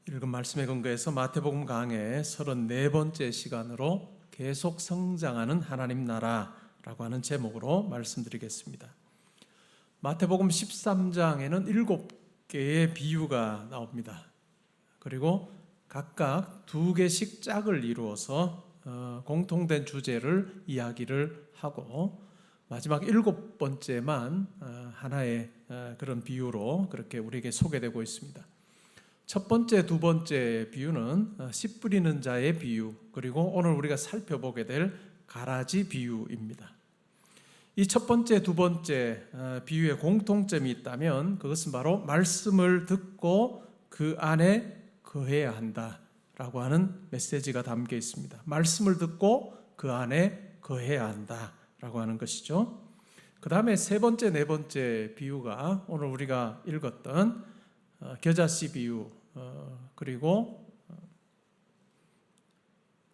읽은 말씀에 근거해서 마태복음 강의 34번째 시간으로 계속 성장하는 하나님 나라라고 하는 제목으로 말씀드리겠습니다. 마태복음 13장에는 7개의 비유가 나옵니다. 그리고 각각 2개씩 짝을 이루어서 공통된 주제를 이야기를 하고 마지막 7번째만 하나의 그런 비유로 그렇게 우리에게 소개되고 있습니다. 첫 번째, 두 번째 비유는 씨 뿌리는 자의 비유, 그리고 오늘 우리가 살펴보게 될 가라지 비유입니다. 이 첫 번째, 두 번째 비유에 공통점이 있다면 그것은 바로 말씀을 듣고 그 안에 거해야 한다라고 하는 메시지가 담겨 있습니다. 말씀을 듣고 그 안에 거해야 한다라고 하는 것이죠. 그 다음에 세 번째, 네 번째 비유가 오늘 우리가 읽었던 겨자씨 비유, 그리고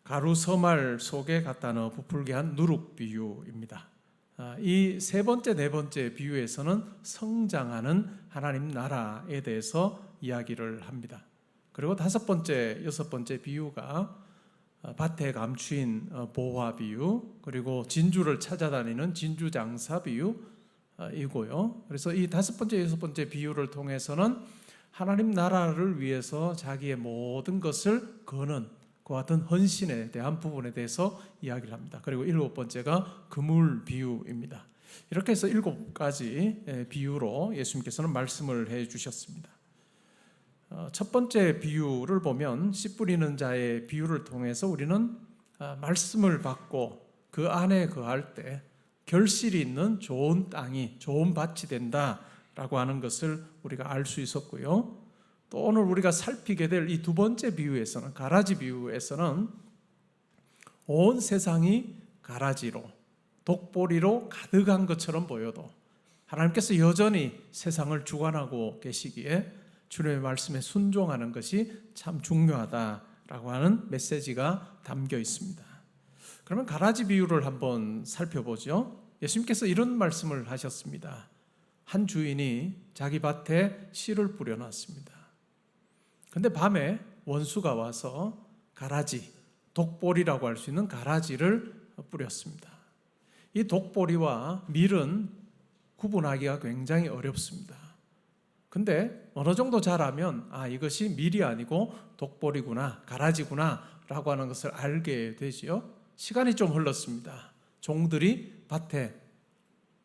가루 서말 속에 갖다 넣어 부풀게 한 누룩 비유입니다. 이 세 번째, 네 번째 비유에서는 성장하는 하나님 나라에 대해서 이야기를 합니다. 그리고 다섯 번째, 여섯 번째 비유가 밭에 감추인 보화 비유, 그리고 진주를 찾아다니는 진주장사 비유이고요. 그래서 이 다섯 번째, 여섯 번째 비유를 통해서는 하나님 나라를 위해서 자기의 모든 것을 거는 그와 같은 헌신에 대한 부분에 대해서 이야기를 합니다. 그리고 일곱 번째가 그물 비유입니다. 이렇게 해서 7가지 비유로 예수님께서는 말씀을 해 주셨습니다. 첫 번째 비유를 보면 씨 뿌리는 자의 비유를 통해서 우리는 말씀을 받고 그 안에 거할 때 결실이 있는 좋은 땅이, 좋은 밭이 된다라고 하는 것을 우리가 알 수 있었고요. 또 오늘 우리가 살피게 될 이 두 번째 비유에서는, 가라지 비유에서는 온 세상이 가라지로, 독보리로 가득한 것처럼 보여도 하나님께서 여전히 세상을 주관하고 계시기에 주님의 말씀에 순종하는 것이 참 중요하다라고 하는 메시지가 담겨 있습니다. 그러면 가라지 비유를 한번 살펴보죠. 예수님께서 이런 말씀을 하셨습니다. 한 주인이 자기 밭에 씨를 뿌려놨습니다. 근데 밤에 원수가 와서 가라지, 독보리라고 할 수 있는 가라지를 뿌렸습니다. 이 독보리와 밀은 구분하기가 굉장히 어렵습니다. 근데 어느 정도 자라면 이것이 밀이 아니고 독보리구나, 가라지구나 라고 하는 것을 알게 되지요. 시간이 좀 흘렀습니다. 종들이 밭에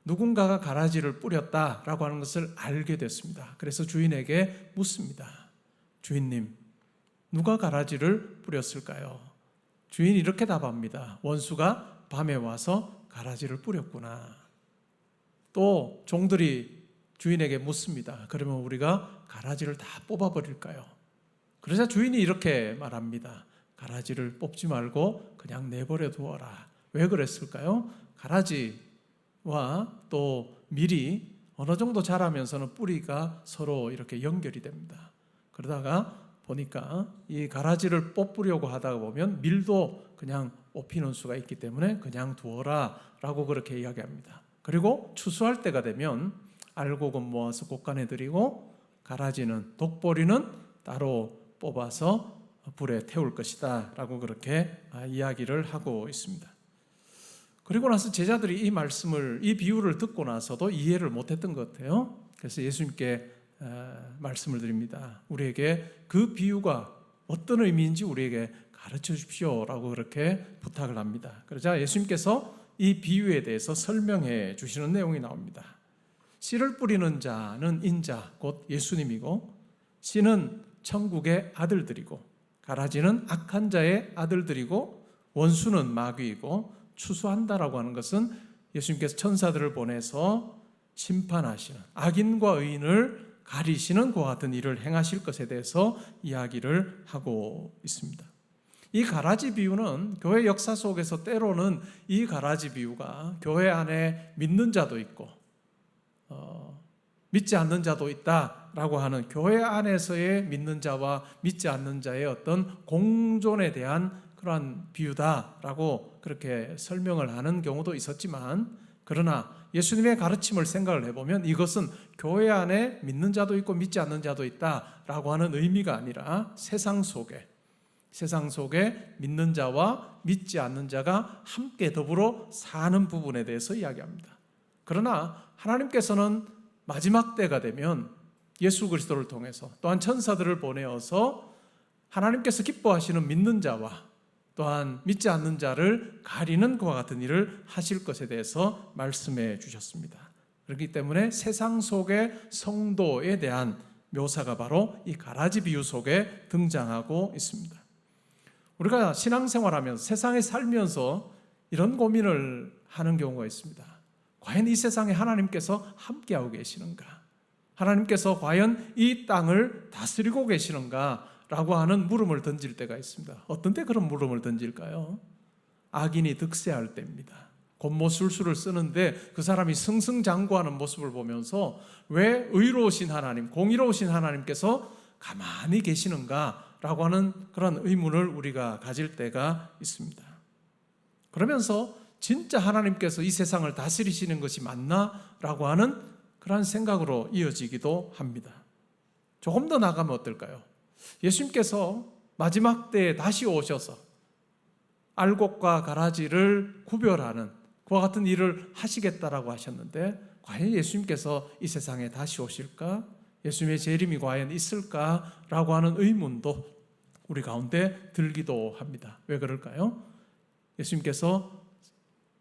누군가가 가라지를 뿌렸다라고 하는 것을 알게 됐습니다. 그래서 주인에게 묻습니다. 주인님, 누가 가라지를 뿌렸을까요? 주인이 이렇게 답합니다. 원수가 밤에 와서 가라지를 뿌렸구나. 또 종들이 주인에게 묻습니다. 그러면 우리가 가라지를 다 뽑아버릴까요? 그러자 주인이 이렇게 말합니다. 가라지를 뽑지 말고 그냥 내버려 두어라. 왜 그랬을까요? 가라지와 또 밀이 어느 정도 자라면서는 뿌리가 서로 이렇게 연결이 됩니다. 그러다가 보니까 이 가라지를 뽑으려고 하다가 보면 밀도 그냥 뽑히는 수가 있기 때문에 그냥 두어라 라고 그렇게 이야기합니다. 그리고 추수할 때가 되면 알곡은 모아서 곳간에 들이고 가라지는, 독보리는 따로 뽑아서 불에 태울 것이다 라고 그렇게 이야기를 하고 있습니다. 그리고 나서 제자들이 이 말씀을, 이 비유를 듣고 나서도 이해를 못했던 것 같아요. 그래서 예수님께 말씀을 드립니다. 우리에게 그 비유가 어떤 의미인지 우리에게 가르쳐 주십시오 라고 그렇게 부탁을 합니다. 그러자 예수님께서 이 비유에 대해서 설명해 주시는 내용이 나옵니다. 씨를 뿌리는 자는 인자, 곧 예수님이고, 씨는 천국의 아들들이고, 가라지는 악한 자의 아들들이고, 원수는 마귀이고, 추수한다라고 하는 것은 예수님께서 천사들을 보내서 심판하시는, 악인과 의인을 가리시는 그와 같은 일을 행하실 것에 대해서 이야기를 하고 있습니다. 이 가라지 비유는 교회 역사 속에서 때로는 이 가라지 비유가 교회 안에 믿는 자도 있고 믿지 않는 자도 있다라고 하는 교회 안에서의 믿는 자와 믿지 않는 자의 어떤 공존에 대한 그러한 비유다라고 그렇게 설명을 하는 경우도 있었지만, 그러나 예수님의 가르침을 생각을 해보면 이것은 교회 안에 믿는 자도 있고 믿지 않는 자도 있다라고 하는 의미가 아니라 세상 속에 믿는 자와 믿지 않는 자가 함께 더불어 사는 부분에 대해서 이야기합니다. 그러나 하나님께서는 마지막 때가 되면 예수 그리스도를 통해서 또한 천사들을 보내어서 하나님께서 기뻐하시는 믿는 자와 또한 믿지 않는 자를 가리는 그와 같은 일을 하실 것에 대해서 말씀해 주셨습니다. 그렇기 때문에 세상 속의 성도에 대한 묘사가 바로 이 가라지 비유 속에 등장하고 있습니다. 우리가 신앙생활하면서 세상에 살면서 이런 고민을 하는 경우가 있습니다. 과연 이 세상에 하나님께서 함께하고 계시는가? 하나님께서 과연 이 땅을 다스리고 계시는가? 라고 하는 물음을 던질 때가 있습니다. 어떤 때 그런 물음을 던질까요? 악인이 득세할 때입니다. 곤모술수를 쓰는데 그 사람이 승승장구하는 모습을 보면서 왜 의로우신 하나님, 공의로우신 하나님께서 가만히 계시는가? 라고 하는 그런 의문을 우리가 가질 때가 있습니다. 그러면서 진짜 하나님께서 이 세상을 다스리시는 것이 맞나? 라고 하는 그런 생각으로 이어지기도 합니다. 조금 더 나가면 어떨까요? 예수님께서 마지막 때에 다시 오셔서 알곡과 가라지를 구별하는 그와 같은 일을 하시겠다라고 하셨는데 과연 예수님께서 이 세상에 다시 오실까? 예수님의 재림이 과연 있을까라고 하는 의문도 우리 가운데 들기도 합니다. 왜 그럴까요? 예수님께서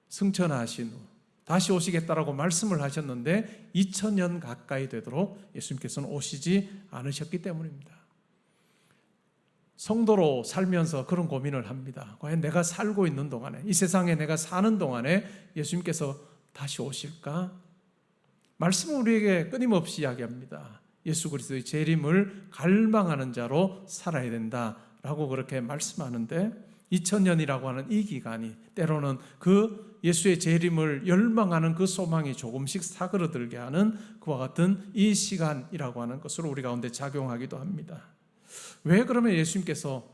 승천하신 후 다시 오시겠다라고 말씀을 하셨는데 2000년 가까이 되도록 예수님께서는 오시지 않으셨기 때문입니다. 성도로 살면서 그런 고민을 합니다. 과연 내가 살고 있는 동안에, 이 세상에 내가 사는 동안에 예수님께서 다시 오실까? 말씀은 우리에게 끊임없이 이야기합니다. 예수 그리스도의 재림을 갈망하는 자로 살아야 된다라고 그렇게 말씀하는데 2000년이라고 하는 이 기간이 때로는 그 예수의 재림을 열망하는 그 소망이 조금씩 사그러들게 하는 그와 같은 이 시간이라고 하는 것으로 우리 가운데 작용하기도 합니다. 왜 그러면 예수님께서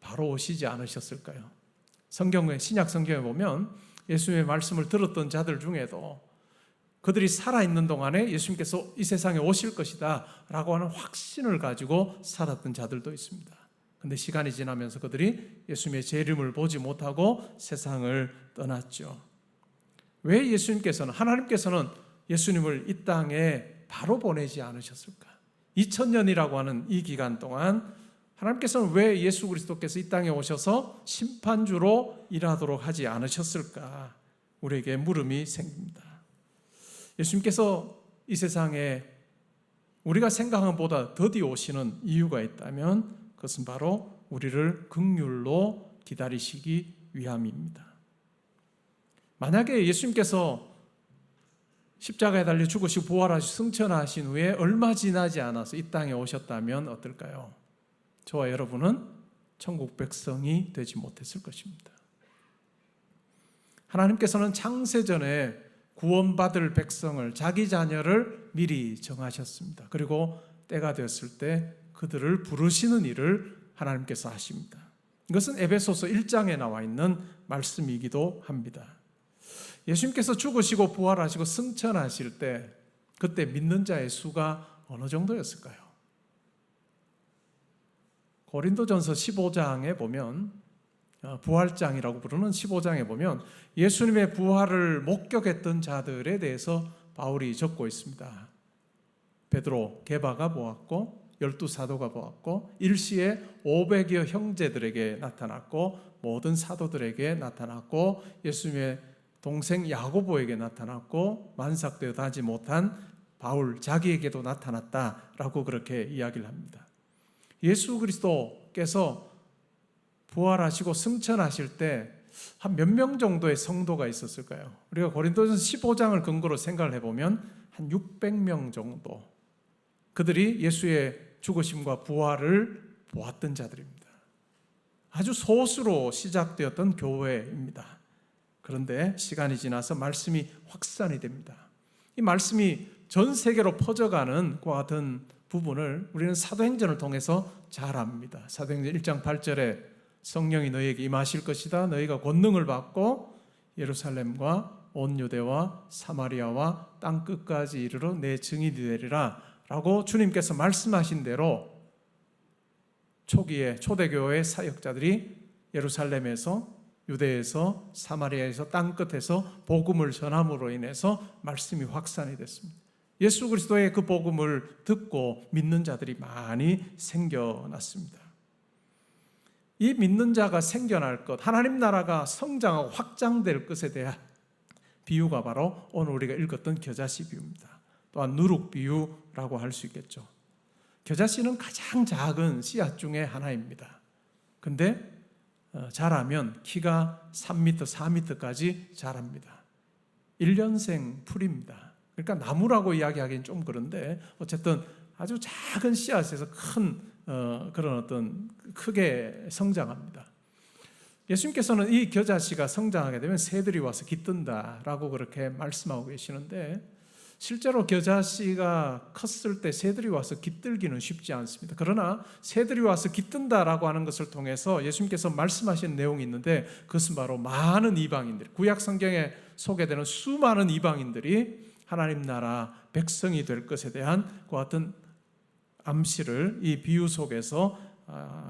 바로 오시지 않으셨을까요? 성경에, 신약 성경에 보면 예수님의 말씀을 들었던 자들 중에도 그들이 살아있는 동안에 예수님께서 이 세상에 오실 것이다 라고 하는 확신을 가지고 살았던 자들도 있습니다. 그런데 시간이 지나면서 그들이 예수님의 재림을 보지 못하고 세상을 떠났죠. 왜 예수님께서는, 하나님께서는 예수님을 이 땅에 바로 보내지 않으셨을까? 2000년이라고 하는 이 기간 동안 하나님께서는 왜 예수 그리스도께서 이 땅에 오셔서 심판주로 일하도록 하지 않으셨을까? 우리에게 물음이 생깁니다. 예수님께서 이 세상에 우리가 생각한 것보다 더디 오시는 이유가 있다면 그것은 바로 우리를 긍휼로 기다리시기 위함입니다. 만약에 예수님께서 십자가에 달려 죽으시고 부활하시고 승천하신 후에 얼마 지나지 않아서 이 땅에 오셨다면 어떨까요? 저와 여러분은 천국 백성이 되지 못했을 것입니다. 하나님께서는 창세전에 구원받을 백성을, 자기 자녀를 미리 정하셨습니다. 그리고 때가 되었을 때 그들을 부르시는 일을 하나님께서 하십니다. 이것은 에베소서 1장에 나와 있는 말씀이기도 합니다. 예수님께서 죽으시고 부활하시고 승천하실 때 그때 믿는 자의 수가 어느 정도였을까요? 고린도전서 15장에 보면, 부활장이라고 부르는 15장에 보면 예수님의 부활을 목격했던 자들에 대해서 바울이 적고 있습니다. 베드로, 게바가 보았고 12사도가 보았고 일시에 500여 형제들에게 나타났고 모든 사도들에게 나타났고 예수님의 동생 야고보에게 나타났고 만삭되어 하지 못한 바울 자기에게도 나타났다라고 그렇게 이야기를 합니다. 예수 그리스도께서 부활하시고 승천하실 때 한 몇 명 정도의 성도가 있었을까요? 우리가 고린도전서 15장을 근거로 생각을 해보면 한 600명 정도, 그들이 예수의 죽으심과 부활을 보았던 자들입니다. 아주 소수로 시작되었던 교회입니다. 그런데 시간이 지나서 말씀이 확산이 됩니다. 이 말씀이 전 세계로 퍼져가는 그와 같은 부분을 우리는 사도행전을 통해서 잘 압니다. 사도행전 1장 8절에 성령이 너희에게 임하실 것이다. 너희가 권능을 받고 예루살렘과 온 유대와 사마리아와 땅 끝까지 이르러 내 증인이 되리라 라고 주님께서 말씀하신 대로 초기에 초대교회 사역자들이 예루살렘에서, 유대에서, 사마리아에서, 땅 끝에서 복음을 전함으로 인해서 말씀이 확산이 됐습니다. 예수 그리스도의 그 복음을 듣고 믿는 자들이 많이 생겨났습니다. 이 믿는 자가 생겨날 것, 하나님 나라가 성장하고 확장될 것에 대한 비유가 바로 오늘 우리가 읽었던 겨자씨 비유입니다. 또한 누룩 비유라고 할 수 있겠죠. 겨자씨는 가장 작은 씨앗 중에 하나입니다. 근데 자라면 키가 3m, 4m까지 자랍니다. 1년생 풀입니다. 그러니까 나무라고 이야기하기는 좀 그런데 어쨌든 아주 작은 씨앗에서 큰 그런 어떤 크게 성장합니다. 예수님께서는 이 겨자씨가 성장하게 되면 새들이 와서 깃든다라고 그렇게 말씀하고 계시는데 실제로 겨자씨가 컸을 때 새들이 와서 깃들기는 쉽지 않습니다. 그러나 새들이 와서 깃든다라고 하는 것을 통해서 예수님께서 말씀하신 내용이 있는데 그것은 바로 많은 이방인들, 구약 성경에 소개되는 수많은 이방인들이 하나님 나라 백성이 될 것에 대한 그 같은 암시를 이 비유 속에서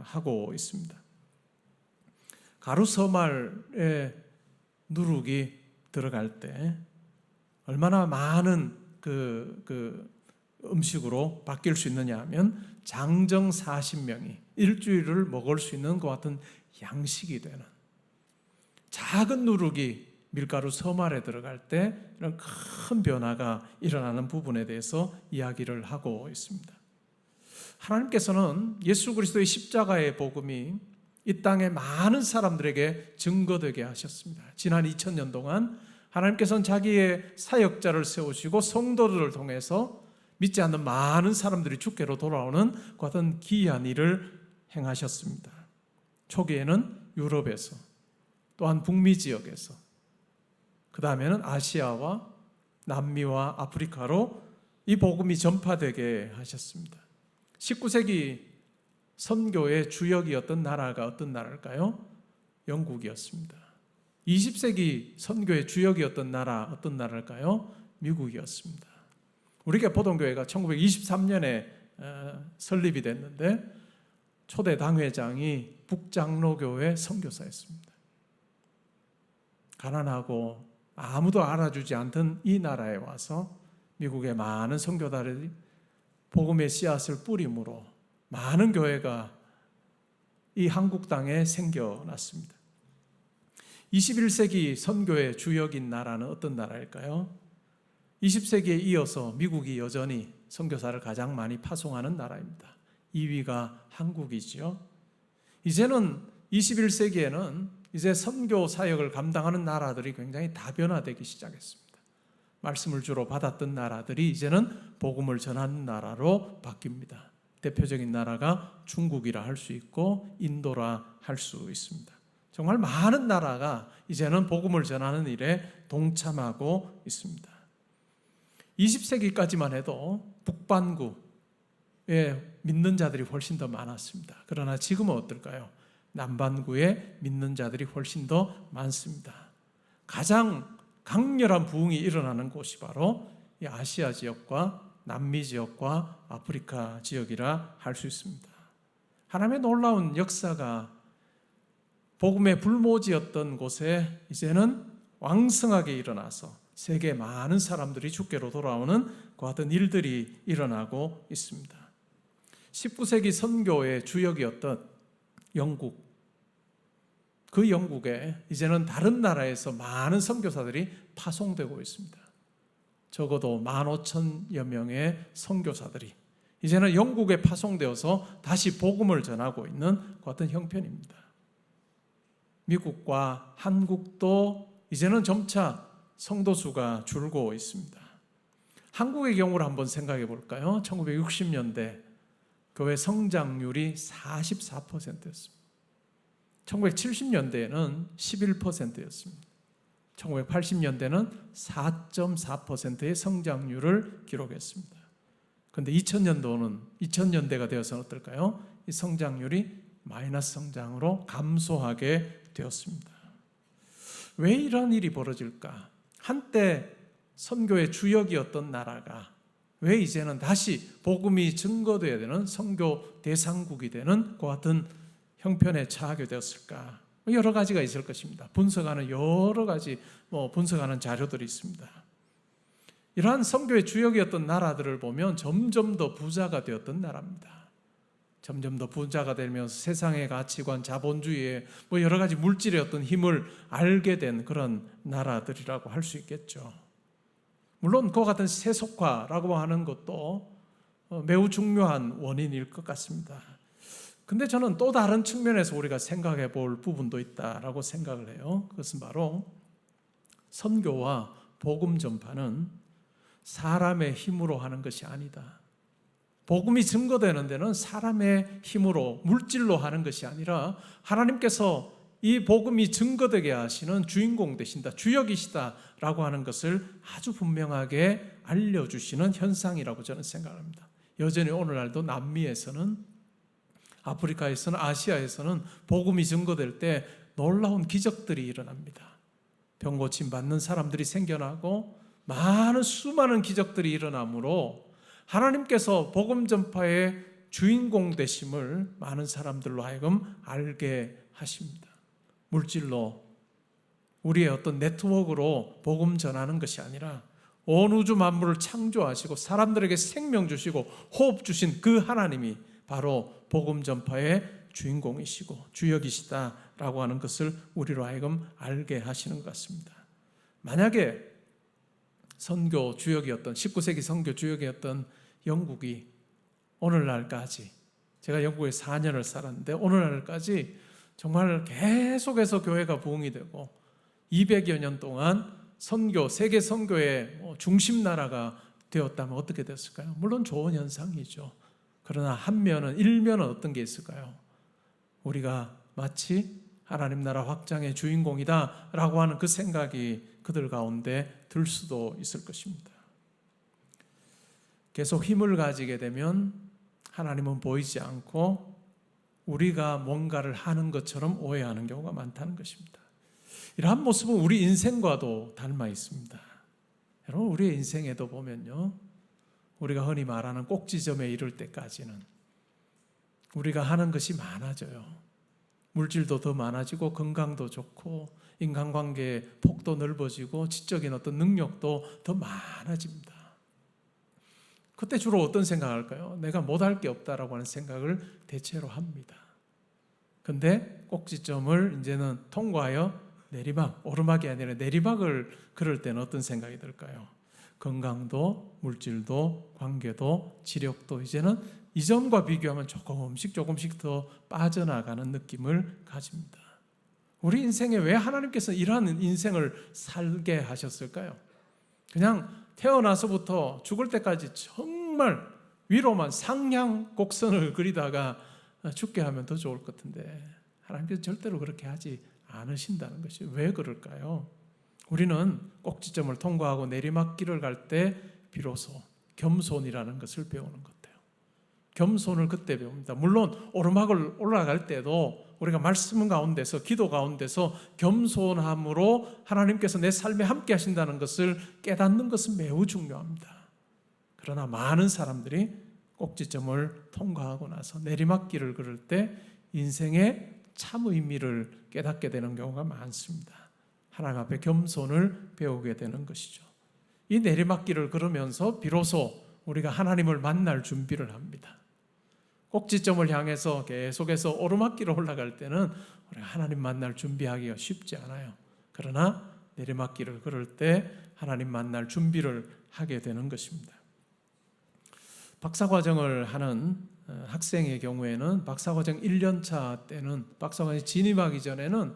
하고 있습니다. 가루서말에 누룩이 들어갈 때 얼마나 많은 그 음식으로 바뀔 수 있느냐 하면 장정 40명이 일주일을 먹을 수 있는 것 같은 양식이 되는 작은 누룩이 밀가루 서말에 들어갈 때 이런 큰 변화가 일어나는 부분에 대해서 이야기를 하고 있습니다. 하나님께서는 예수 그리스도의 십자가의 복음이 이 땅의 많은 사람들에게 증거되게 하셨습니다. 지난 2000년 동안 하나님께서는 자기의 사역자를 세우시고 성도들을 통해서 믿지 않는 많은 사람들이 주께로 돌아오는 그 같은 기이한 일을 행하셨습니다. 초기에는 유럽에서, 또한 북미 지역에서, 그 다음에는 아시아와 남미와 아프리카로 이 복음이 전파되게 하셨습니다. 19세기 선교의 주역이었던 나라가 어떤 나라일까요? 영국이었습니다. 20세기 선교의 주역이었던 나라 어떤 나라일까요? 미국이었습니다. 우리 개포동교회가 1923년에 설립이 됐는데 초대 당회장이 북장로교회 선교사였습니다. 가난하고 아무도 알아주지 않던 이 나라에 와서 미국의 많은 선교사들이 복음의 씨앗을 뿌림으로 많은 교회가 이 한국 땅에 생겨났습니다. 21세기 선교의 주역인 나라는 어떤 나라일까요? 20세기에 이어서 미국이 여전히 선교사를 가장 많이 파송하는 나라입니다. 2위가 한국이죠. 이제는 21세기에는 이제 선교 사역을 감당하는 나라들이 굉장히 다변화되기 시작했습니다. 말씀을 주로 받았던 나라들이 이제는 복음을 전하는 나라로 바뀝니다. 대표적인 나라가 중국이라 할 수 있고 인도라 할 수 있습니다. 정말 많은 나라가 이제는 복음을 전하는 일에 동참하고 있습니다. 20세기까지만 해도 북반구에 믿는 자들이 훨씬 더 많았습니다. 그러나 지금은 어떨까요? 남반구에 믿는 자들이 훨씬 더 많습니다. 가장 강렬한 부흥이 일어나는 곳이 바로 이 아시아 지역과 남미 지역과 아프리카 지역이라 할 수 있습니다. 하나님의 놀라운 역사가 복음의 불모지였던 곳에 이제는 왕성하게 일어나서 세계 많은 사람들이 주께로 돌아오는 그 같은 일들이 일어나고 있습니다. 19세기 선교의 주역이었던 영국, 그 영국에 이제는 다른 나라에서 많은 선교사들이 파송되고 있습니다. 적어도 15,000여 명의 선교사들이 이제는 영국에 파송되어서 다시 복음을 전하고 있는 그 같은 형편입니다. 미국과 한국도 이제는 점차 성도 수가 줄고 있습니다. 한국의 경우를 한번 생각해 볼까요? 1960년대 교회 성장률이 44%였습니다. 1970년대에는 11%였습니다. 1980년대는 4.4%의 성장률을 기록했습니다. 그런데 2000년대가 되어서는 어떨까요? 이 성장률이 마이너스 성장으로 감소하게 되었습니다. 왜 이런 일이 벌어질까? 한때 선교의 주역이었던 나라가 왜 이제는 다시 복음이 증거되어야 되는 선교 대상국이 되는 그와 같은 형편에 처하게 되었을까? 여러 가지가 있을 것입니다. 분석하는 여러 가지 분석하는 자료들이 있습니다. 이러한 선교의 주역이었던 나라들을 보면 점점 더 부자가 되었던 나라입니다. 점점 더 부자가 되면서 세상의 가치관, 자본주의의 여러 가지 물질의 어떤 힘을 알게 된 그런 나라들이라고 할 수 있겠죠. 물론 그와 같은 세속화라고 하는 것도 매우 중요한 원인일 것 같습니다. 근데 저는 또 다른 측면에서 우리가 생각해 볼 부분도 있다라고 생각을 해요. 그것은 바로 선교와 복음 전파는 사람의 힘으로 하는 것이 아니다. 복음이 증거되는 데는 사람의 힘으로, 물질로 하는 것이 아니라 하나님께서 이 복음이 증거되게 하시는 주인공 되신다, 주역이시다라고 하는 것을 아주 분명하게 알려주시는 현상이라고 저는 생각합니다. 여전히 오늘날도 남미에서는, 아프리카에서는, 아시아에서는 복음이 증거될 때 놀라운 기적들이 일어납니다. 병 고침 받는 사람들이 생겨나고 많은 수많은 기적들이 일어나므로 하나님께서 복음 전파의 주인공 되심을 많은 사람들로 하여금 알게 하십니다. 물질로, 우리의 어떤 네트워크로 복음 전하는 것이 아니라 온 우주 만물을 창조하시고 사람들에게 생명 주시고 호흡 주신 그 하나님이 바로 복음 전파의 주인공이시고 주역이시다라고 하는 것을 우리로 하여금 알게 하시는 것 같습니다. 만약에 선교 주역이었던 19세기 선교 주역이었던 영국이 오늘날까지, 제가 영국에 4년을 살았는데 오늘날까지 정말 계속해서 교회가 부흥이 되고 200여 년 동안 선교, 세계 선교의 중심 나라가 되었다면 어떻게 됐을까요? 물론 좋은 현상이죠. 그러나 한면은, 일면은 어떤 게 있을까요? 우리가 마치 하나님 나라 확장의 주인공이다라고 하는 그 생각이 그들 가운데 들 수도 있을 것입니다. 계속 힘을 가지게 되면 하나님은 보이지 않고 우리가 뭔가를 하는 것처럼 오해하는 경우가 많다는 것입니다. 이러한 모습은 우리 인생과도 닮아 있습니다. 여러분, 우리의 인생에도 보면요, 우리가 흔히 말하는 꼭지점에 이를 때까지는 우리가 하는 것이 많아져요. 물질도 더 많아지고 건강도 좋고 인간관계의 폭도 넓어지고 지적인 어떤 능력도 더 많아집니다. 그때 주로 어떤 생각할까요? 내가 못할 게 없다라고 하는 생각을 대체로 합니다. 근데 꼭지점을 이제는 통과하여 내리막, 오르막이 아니라 내리막을 걸을 때는 어떤 생각이 들까요? 건강도, 물질도, 관계도, 지력도 이제는 이전과 비교하면 조금씩 더 빠져나가는 느낌을 가집니다. 우리 인생에 왜 하나님께서 이러한 인생을 살게 하셨을까요? 그냥 태어나서부터 죽을 때까지 정말 위로만 상향 곡선을 그리다가 죽게 하면 더 좋을 것 같은데 하나님께서 절대로 그렇게 하지 않으신다는 것이 왜 그럴까요? 우리는 꼭지점을 통과하고 내리막길을 갈 때 비로소 겸손이라는 것을 배우는 것 같아요. 겸손을 그때 배웁니다. 물론 오르막을 올라갈 때도 우리가 말씀 가운데서, 기도 가운데서 겸손함으로 하나님께서 내 삶에 함께 하신다는 것을 깨닫는 것은 매우 중요합니다. 그러나 많은 사람들이 꼭지점을 통과하고 나서 내리막길을 걸을 때 인생의 참 의미를 깨닫게 되는 경우가 많습니다. 하나님 앞에 겸손을 배우게 되는 것이죠. 이 내리막길을 걸으면서 비로소 우리가 하나님을 만날 준비를 합니다. 꼭지점을 향해서 계속해서 오르막길을 올라갈 때는 우리가 하나님 만날 준비하기가 쉽지 않아요. 그러나 내리막길을 걸을 때 하나님 만날 준비를 하게 되는 것입니다. 박사과정을 하는 학생의 경우에는 박사과정 1년차 때는, 박사과정에 진입하기 전에는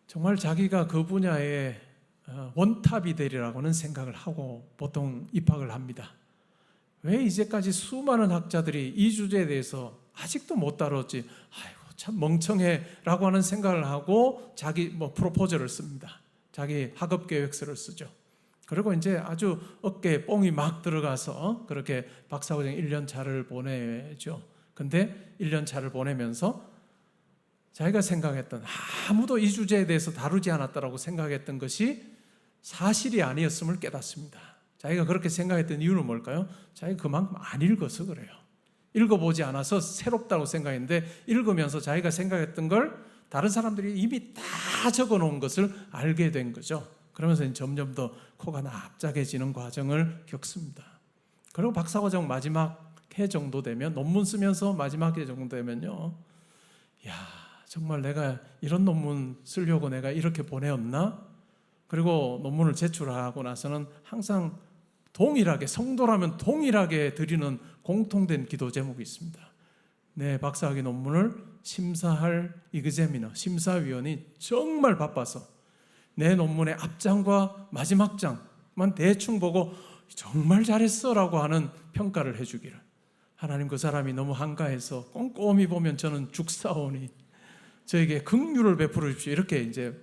정말 자기가 그 분야의 원탑이 되리라고는 생각을 하고 보통 입학을 합니다. 왜 이제까지 수많은 학자들이 이 주제에 대해서 아직도 못 다뤘지? 아이고 참 멍청해 라고 하는 생각을 하고 자기 프로포저를 씁니다. 자기 학업 계획서를 쓰죠. 그리고 이제 아주 어깨에 뽕이 막 들어가서 그렇게 박사과정 1년 차를 보내죠. 근데 1년 차를 보내면서 자기가 생각했던, 아무도 이 주제에 대해서 다루지 않았다라고 생각했던 것이 사실이 아니었음을 깨닫습니다. 자기가 그렇게 생각했던 이유는 뭘까요? 자기가 그만큼 안 읽어서 그래요. 읽어보지 않아서 새롭다고 생각했는데 읽으면서 자기가 생각했던 걸 다른 사람들이 이미 다 적어놓은 것을 알게 된 거죠. 그러면서 점점 더 코가 납작해지는 과정을 겪습니다. 그리고 박사과정 마지막 해 정도 되면, 논문 쓰면서 마지막 해 정도 되면요, 야, 정말 내가 이런 논문 쓰려고 내가 이렇게 보내었나? 그리고 논문을 제출하고 나서는 항상 동일하게, 성도라면 동일하게 드리는 공통된 기도 제목이 있습니다. 내 박사학위 논문을 심사할 이그제미너, 심사위원이 정말 바빠서 내 논문의 앞장과 마지막 장만 대충 보고 정말 잘했어 라고 하는 평가를 해주기를, 하나님 그 사람이 너무 한가해서 꼼꼼히 보면 저는 죽사오니 저에게 긍휼을 베풀어 주십시오, 이렇게 이제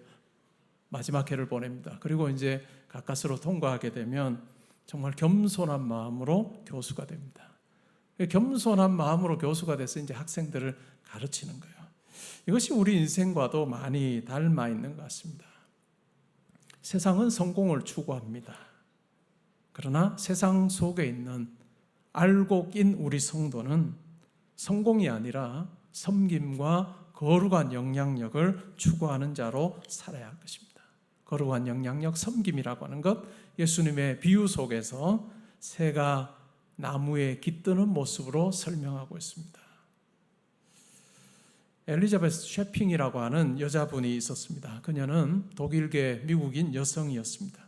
마지막 해를 보냅니다. 그리고 이제 가까스로 통과하게 되면 정말 겸손한 마음으로 교수가 됩니다. 겸손한 마음으로 교수가 돼서 이제 학생들을 가르치는 거예요. 이것이 우리 인생과도 많이 닮아 있는 것 같습니다. 세상은 성공을 추구합니다. 그러나 세상 속에 있는 알고 낀 우리 성도는 성공이 아니라 섬김과 거룩한 영향력을 추구하는 자로 살아야 할 것입니다. 거룩한 영향력, 섬김이라고 하는 것, 예수님의 비유 속에서 새가 나무에 깃드는 모습으로 설명하고 있습니다. 엘리자베스 셰핑이라고 하는 여자분이 있었습니다. 그녀는 독일계 미국인 여성이었습니다.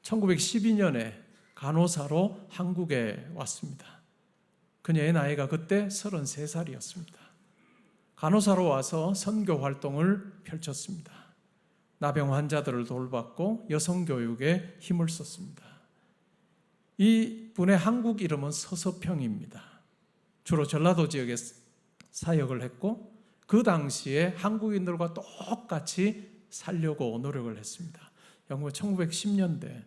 1912년에 간호사로 한국에 왔습니다. 그녀의 나이가 그때 33살이었습니다. 간호사로 와서 선교 활동을 펼쳤습니다. 나병 환자들을 돌봤고 여성 교육에 힘을 썼습니다. 이 분의 한국 이름은 서서평입니다. 주로 전라도 지역에 사역을 했고 그 당시에 한국인들과 똑같이 살려고 노력을 했습니다. 영국 1910년대,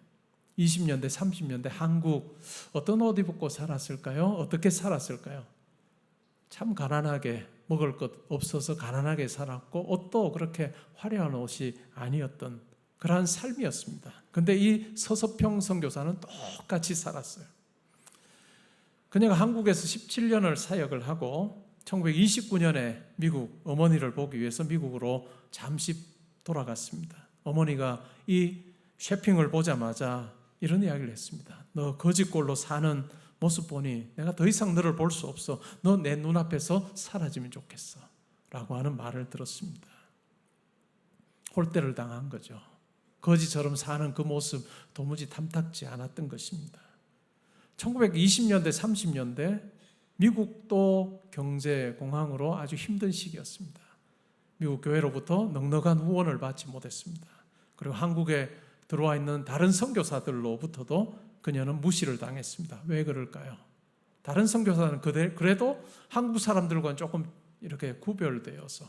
20년대, 30년대 한국 어떤 옷 입고 살았을까요? 어떻게 살았을까요? 참 가난하게, 먹을 것 없어서 가난하게 살았고 옷도 그렇게 화려한 옷이 아니었던 그러한 삶이었습니다. 그런데 이 서서평 선교사는 똑같이 살았어요. 그녀가 한국에서 17년을 사역을 하고 1929년에 미국 어머니를 보기 위해서 미국으로 잠시 돌아갔습니다. 어머니가 이 셰핑을 보자마자 이런 이야기를 했습니다. 너 거지꼴로 사는 모습 보니 내가 더 이상 너를 볼 수 없어. 너 내 눈앞에서 사라지면 좋겠어 라고 하는 말을 들었습니다. 홀대를 당한 거죠. 거지처럼 사는 그 모습 도무지 탐탁지 않았던 것입니다. 1920년대, 30년대 미국도 경제공황으로 아주 힘든 시기였습니다. 미국 교회로부터 넉넉한 후원을 받지 못했습니다. 그리고 한국에 들어와 있는 다른 선교사들로부터도 그녀는 무시를 당했습니다. 왜 그럴까요? 다른 선교사는 그래도 한국 사람들과는 조금 이렇게 구별되어서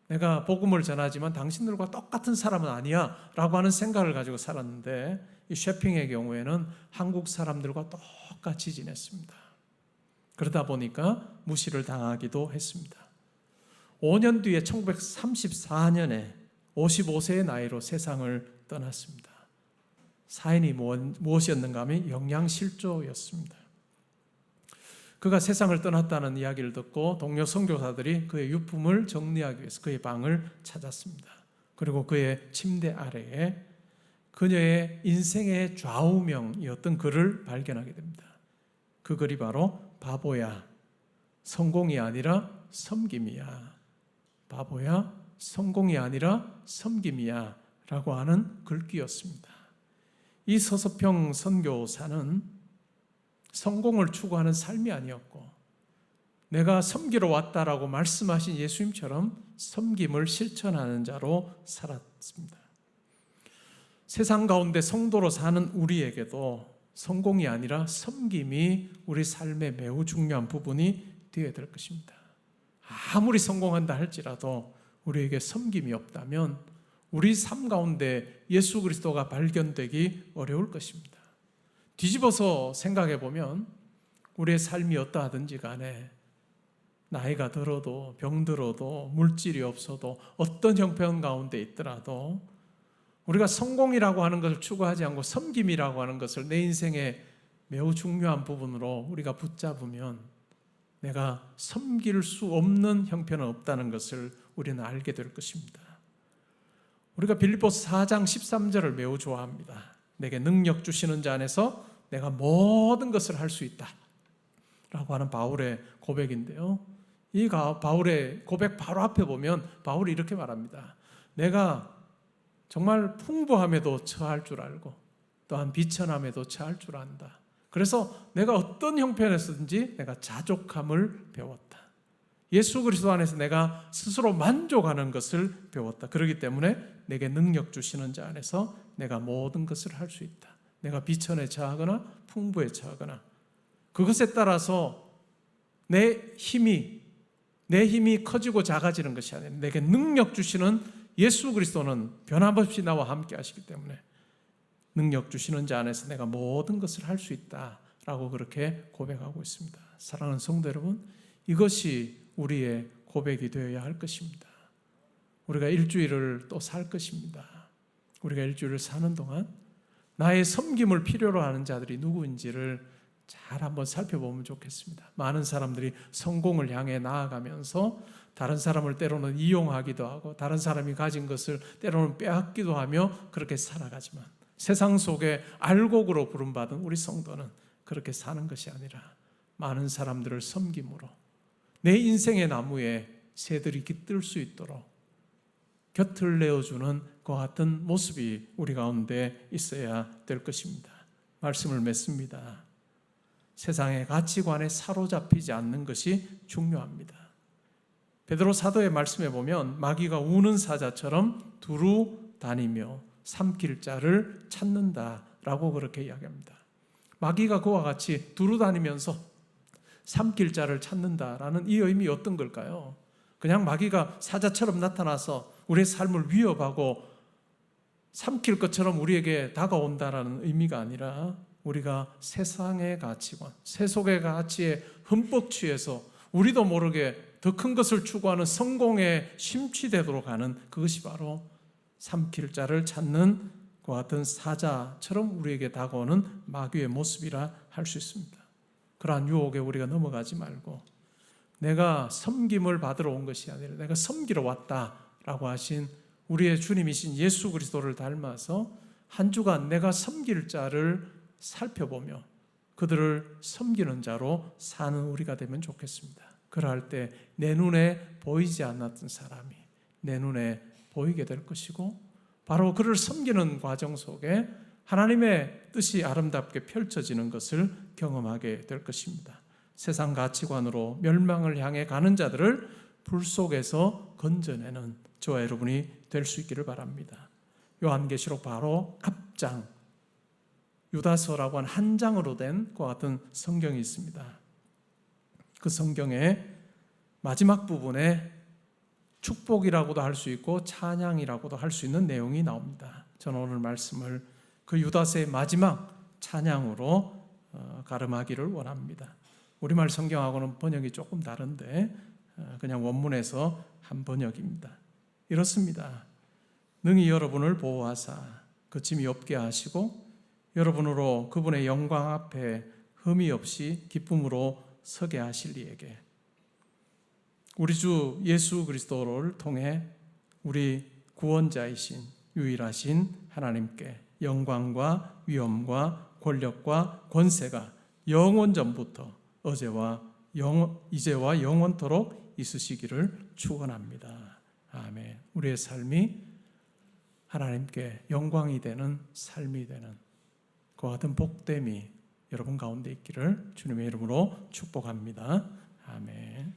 내가 복음을 전하지만 당신들과 똑같은 사람은 아니야 라고 하는 생각을 가지고 살았는데 이 셰핑의 경우에는 한국 사람들과 똑같이 지냈습니다. 그러다 보니까 무시를 당하기도 했습니다. 5년 뒤에 1934년에 55세의 나이로 세상을 떠났습니다. 사인이 무엇이었는가 하면 영양실조였습니다. 그가 세상을 떠났다는 이야기를 듣고 동료 선교사들이 그의 유품을 정리하기 위해서 그의 방을 찾았습니다. 그리고 그의 침대 아래에 그녀의 인생의 좌우명이었던 글을 발견하게 됩니다. 그 글이 바로 바보야, 성공이 아니라 섬김이야. 바보야, 성공이 아니라 섬김이야 라고 하는 글귀였습니다. 이 서서평 선교사는 성공을 추구하는 삶이 아니었고 내가 섬기러 왔다라고 말씀하신 예수님처럼 섬김을 실천하는 자로 살았습니다. 세상 가운데 성도로 사는 우리에게도 성공이 아니라 섬김이 우리 삶의 매우 중요한 부분이 되어야 될 것입니다. 아무리 성공한다 할지라도 우리에게 섬김이 없다면 우리 삶 가운데 예수 그리스도가 발견되기 어려울 것입니다. 뒤집어서 생각해 보면 우리의 삶이 어떠하든지 간에 나이가 들어도 병들어도 물질이 없어도 어떤 형편 가운데 있더라도 우리가 성공이라고 하는 것을 추구하지 않고 섬김이라고 하는 것을 내 인생의 매우 중요한 부분으로 우리가 붙잡으면 내가 섬길 수 없는 형편은 없다는 것을 우리는 알게 될 것입니다. 우리가 빌립보서 4장 13절을 매우 좋아합니다. 내게 능력 주시는 자 안에서 내가 모든 것을 할 수 있다 라고 하는 바울의 고백인데요, 이 바울의 고백 바로 앞에 보면 바울이 이렇게 말합니다. 내가 정말 풍부함에도 처할 줄 알고 또한 비천함에도 처할 줄 안다. 그래서 내가 어떤 형편에서든지 내가 자족함을 배웠다. 예수 그리스도 안에서 내가 스스로 만족하는 것을 배웠다. 그렇기 때문에 내게 능력 주시는 자 안에서 내가 모든 것을 할 수 있다. 내가 비천에 처하거나 풍부에 처하거나 그것에 따라서 내 힘이 커지고 작아지는 것이 아니라 내게 능력 주시는 예수 그리스도는 변함없이 나와 함께 하시기 때문에 능력 주시는 자 안에서 내가 모든 것을 할 수 있다라고 그렇게 고백하고 있습니다. 사랑하는 성도 여러분, 이것이 우리의 고백이 되어야 할 것입니다. 우리가 일주일을 또 살 것입니다. 우리가 일주일을 사는 동안 나의 섬김을 필요로 하는 자들이 누구인지를 잘 한번 살펴보면 좋겠습니다. 많은 사람들이 성공을 향해 나아가면서 다른 사람을 때로는 이용하기도 하고 다른 사람이 가진 것을 때로는 빼앗기도 하며 그렇게 살아가지만 세상 속에 알곡으로 부름받은 우리 성도는 그렇게 사는 것이 아니라 많은 사람들을 섬김으로 내 인생의 나무에 새들이 깃들 수 있도록 곁을 내어주는 그 같은 모습이 우리 가운데 있어야 될 것입니다. 말씀을 맺습니다. 세상의 가치관에 사로잡히지 않는 것이 중요합니다. 베드로 사도의 말씀에 보면 마귀가 우는 사자처럼 두루 다니며 삼킬 자를 찾는다라고 그렇게 이야기합니다. 마귀가 그와 같이 두루 다니면서 삼킬 자를 찾는다라는 이 의미 어떤 걸까요? 그냥 마귀가 사자처럼 나타나서 우리의 삶을 위협하고 삼킬 것처럼 우리에게 다가온다라는 의미가 아니라 우리가 세상의 가치관, 세속의 가치에 흠뻑 취해서 우리도 모르게 더 큰 것을 추구하는 성공에 심취되도록 하는 그것이 바로 삼킬 자를 찾는 그 같은 사자처럼 우리에게 다가오는 마귀의 모습이라 할 수 있습니다. 그러한 유혹에 우리가 넘어가지 말고 내가 섬김을 받으러 온 것이 아니라 내가 섬기러 왔다라고 하신 우리의 주님이신 예수 그리스도를 닮아서 한 주간 내가 섬길 자를 살펴보며 그들을 섬기는 자로 사는 우리가 되면 좋겠습니다. 그러할 때 내 눈에 보이지 않았던 사람이 내 눈에 보이게 될 것이고 바로 그를 섬기는 과정 속에 하나님의 뜻이 아름답게 펼쳐지는 것을 경험하게 될 것입니다. 세상 가치관으로 멸망을 향해 가는 자들을 불 속에서 건져내는 저와 여러분이 될 수 있기를 바랍니다. 요한계시록 바로 앞장 유다서라고 하는 한 장으로 된 그 같은 성경이 있습니다. 그 성경의 마지막 부분에 축복이라고도 할 수 있고 찬양이라고도 할 수 있는 내용이 나옵니다. 저는 오늘 말씀을 그 유다서의 마지막 찬양으로 가름하기를 원합니다. 우리말 성경하고는 번역이 조금 다른데 그냥 원문에서 한 번역입니다. 이렇습니다. 능히 여러분을 보호하사 그침이 없게 하시고 여러분으로 그분의 영광 앞에 흠이 없이 기쁨으로 서게 하실 이에게 우리 주 예수 그리스도를 통해 우리 구원자이신 유일하신 하나님께 영광과 위엄과 권력과 권세가 영원 전부터 이제와 영원토록 있으시기를 축원합니다. 아멘. 우리의 삶이 하나님께 영광이 되는 삶이 되는 그 같은 복됨이 여러분 가운데 있기를 주님의 이름으로 축복합니다. 아멘.